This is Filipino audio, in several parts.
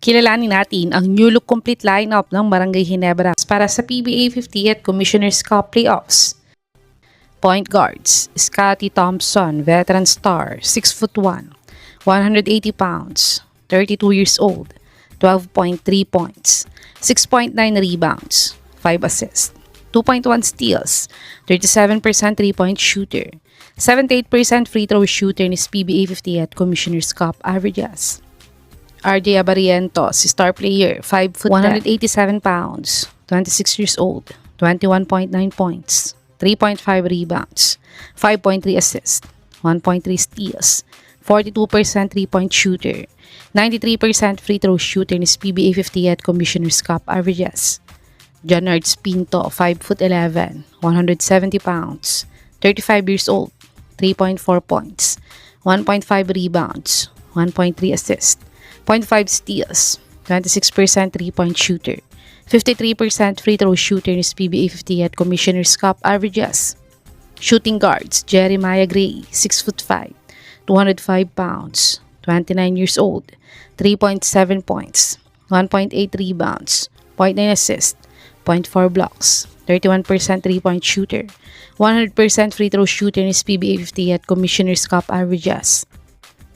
Kilalanin natin ang new look complete lineup ng Brgy Ginebra para sa Pba 50th Commissioner's Cup Playoffs. Point guards, Scottie Thompson, veteran star, 6'1", 180 pounds, 32 years old, 12.3 points, 6.9 rebounds, 5 assists, 2.1 steals, 37% 3-point shooter, 78% free throw shooter ni Pba 50th Commissioner's Cup averages. RJ si star player, 5'10", 187 pounds, 26 years old, 21.9 points, 3.5 rebounds, 5.3 assists, 1.3 steals, 42% 3-point shooter, 93% free throw shooter ni Pba 50th Commissioner's Cup averages. JerAve, 5'11", 170 pounds, 35 years old, 3.4 points, 1.5 rebounds, 1.3 assists, 0.5 steals, 26% 3-point shooter, 53% free throw shooter ni Pba 50th Commissioner's Cup averages. Shooting guards, JerAve, 6'5", 205 pounds, 29 years old, 3.7 points, 1.8 rebounds, 0.9 assists, 0.4 blocks, 31% 3-point shooter, 100% free throw shooter ni Pba 50th Commissioner's Cup averages.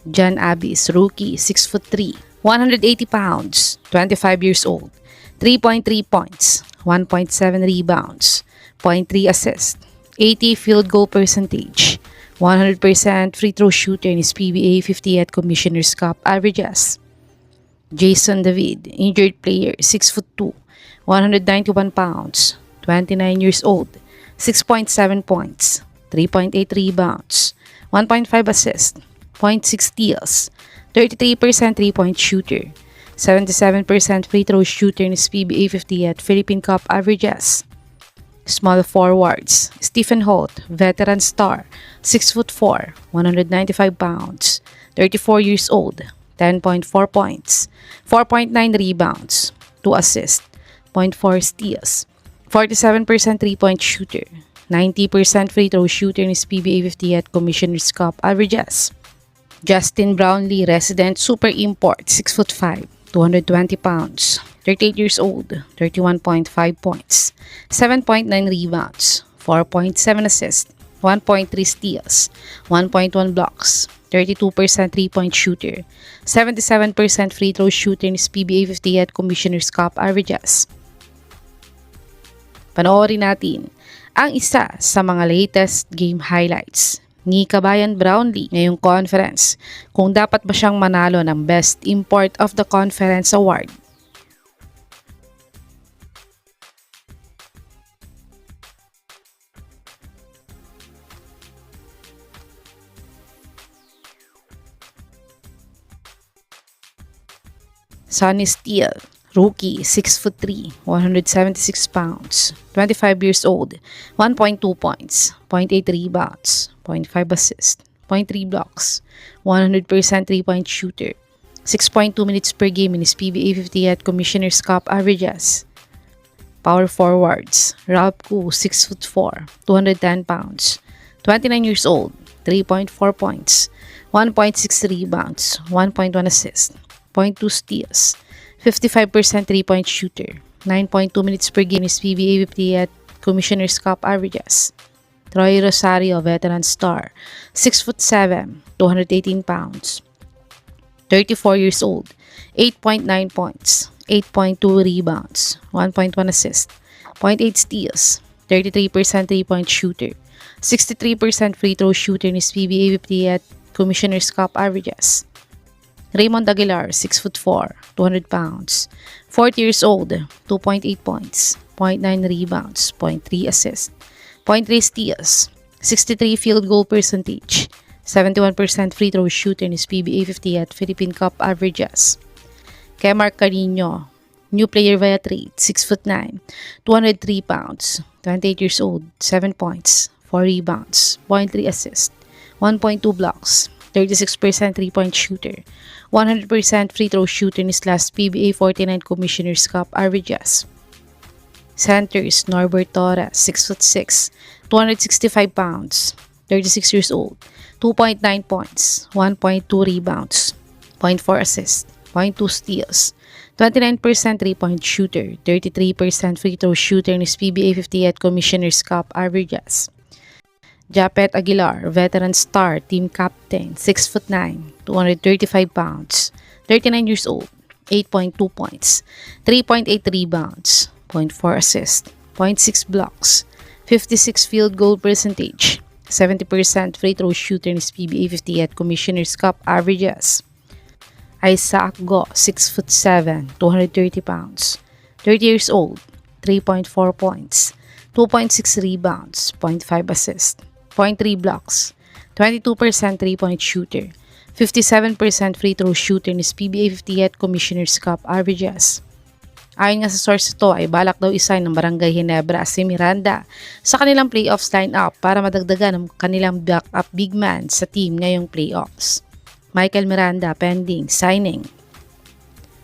JerAve, rookie, 6'3", 180 pounds, 25 years old, 3.3 points, 1.7 rebounds, 0.3 assists, 80 field goal percentage, 100% free throw shooter ni Pba 50th Commissioner's Cup averages. David, injured player, 6'2", 191 pounds, 29 years old, 6.7 points, 3.8 rebounds, 1.5 assists, 0.6 steals, 33% 3-point shooter, 77% free throw shooter ni Pba 50th Philippine Cup averages. Small forwards, Stephen Holt, veteran star, 6'4", 195 pounds, 34 years old, 10.4 points, 4.9 rebounds, 2 assists, 0.4 steals, 47% 3-point shooter, 90% free throw shooter ni Pba 50th Commissioner's Cup averages. Justin Brownlee, resident super import, 6'5", 220 pounds, 38 years old, 31.5 points, 7.9 rebounds, 4.7 assists, 1.3 steals, 1.1 blocks, 32% 3-point shooter, 77% free throw shooter ni Pba 50th Commissioner's Cup averages. Panoorin natin ang isa sa mga latest game highlights ni Kabayan Brownlee ngayong conference kung dapat ba siyang manalo ng Best Import of the Conference Award. Sonny Steele, rookie, 6'3", 176 pounds, 25 years old, 1.2 points, 0.8 rebounds, 0.5 assists, 0.3 blocks, 100% 3-point shooter, 6.2 minutes per game in his Pba 50th Commissioner's Cup averages. Power forwards, Ralph Koo, 6'4", 210 pounds, 29 years old, 3.4 points, 1.6 rebounds, 1.1 assists, 0.2 steals, 55% 3-point shooter, 9.2 minutes per game is Pba 50th Commissioner's Cup averages. Troy Rosario, veteran star, 6'7", 218 pounds, 34 years old, 8.9 points, 8.2 rebounds, 1.1 assist, 0.8 steals, 33% 3-point shooter, 63% free throw shooter ni Pba 50th Commissioner's Cup averages. Raymond Aguilar, 6'4", 200 pounds, 40 years old, 2.8 points, 0.9 rebounds, 0.3 assists, 0.3 steals, 63 field goal percentage, 71% free throw shooter ni Pba 50th Philippine Cup averages. Kemar Carino, new player via trade, 6'9", 203 pounds, 28 years old, 7 points, 4 rebounds, 0.3 assists, 1.2 blocks, 36% 3-point shooter, 100% free throw shooter ni Pba 49 Commissioner's Cup averages. Centers, Norbert Torres, 6'6", 265 pounds, 36 years old, 2.9 points, 1.2 rebounds, 0.4 assists, 0.2 steals, 29% 3-point shooter, 33% free throw shooter ni Pba 50Th Commissioner's Cup averages. Japet Aguilar, veteran star, team captain, 6'9", 235 pounds, 39 years old, 8.2 points, 3.8 rebounds, 0.4 assists, 0.6 blocks, 56 field goal percentage, 70% free throw shooter ni Pba 50Th Commissioner's Cup averages. Isaac Go, 6'7", 230 pounds, 30 years old, 3.4 points, 2.6 rebounds, 0.5 assists, 0.3 blocks, 22% 3-point shooter, 57% free throw shooter ni Pba 50Th Commissioner's Cup averages. Ayon nga sa source ito ay balak daw isign ng Brgy Ginebra si Miranda sa kanilang playoffs lineup para madagdagan ang kanilang backup big man sa team ngayong playoffs. Michael Miranda pending signing.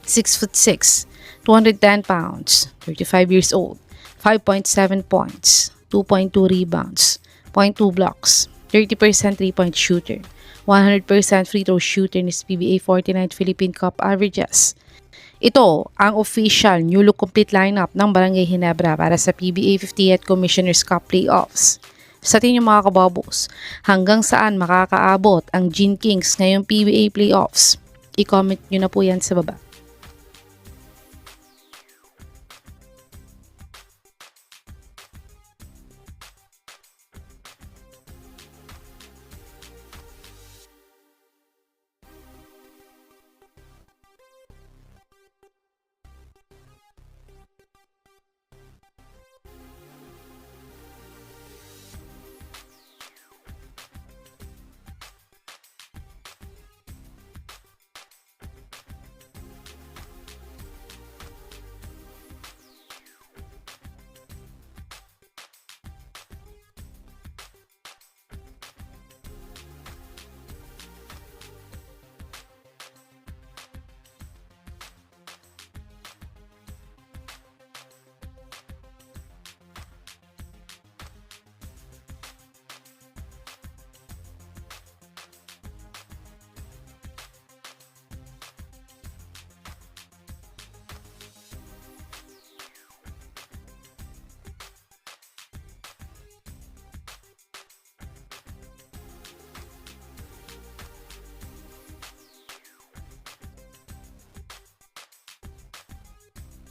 6'6", 210 pounds, 35 years old, 5.7 points, 2.2 rebounds, 0.2 blocks, 30% 3-point shooter, 100% free throw shooter ni Pba 49th Philippine Cup averages. Ito ang official new look complete lineup ng Brgy Ginebra para sa Pba 50th Commissioner's Cup playoffs. Sa tingin mga kababos, hanggang saan makakaabot ang Gin Kings ngayong PBA playoffs? I-comment nyo na po yan sa baba.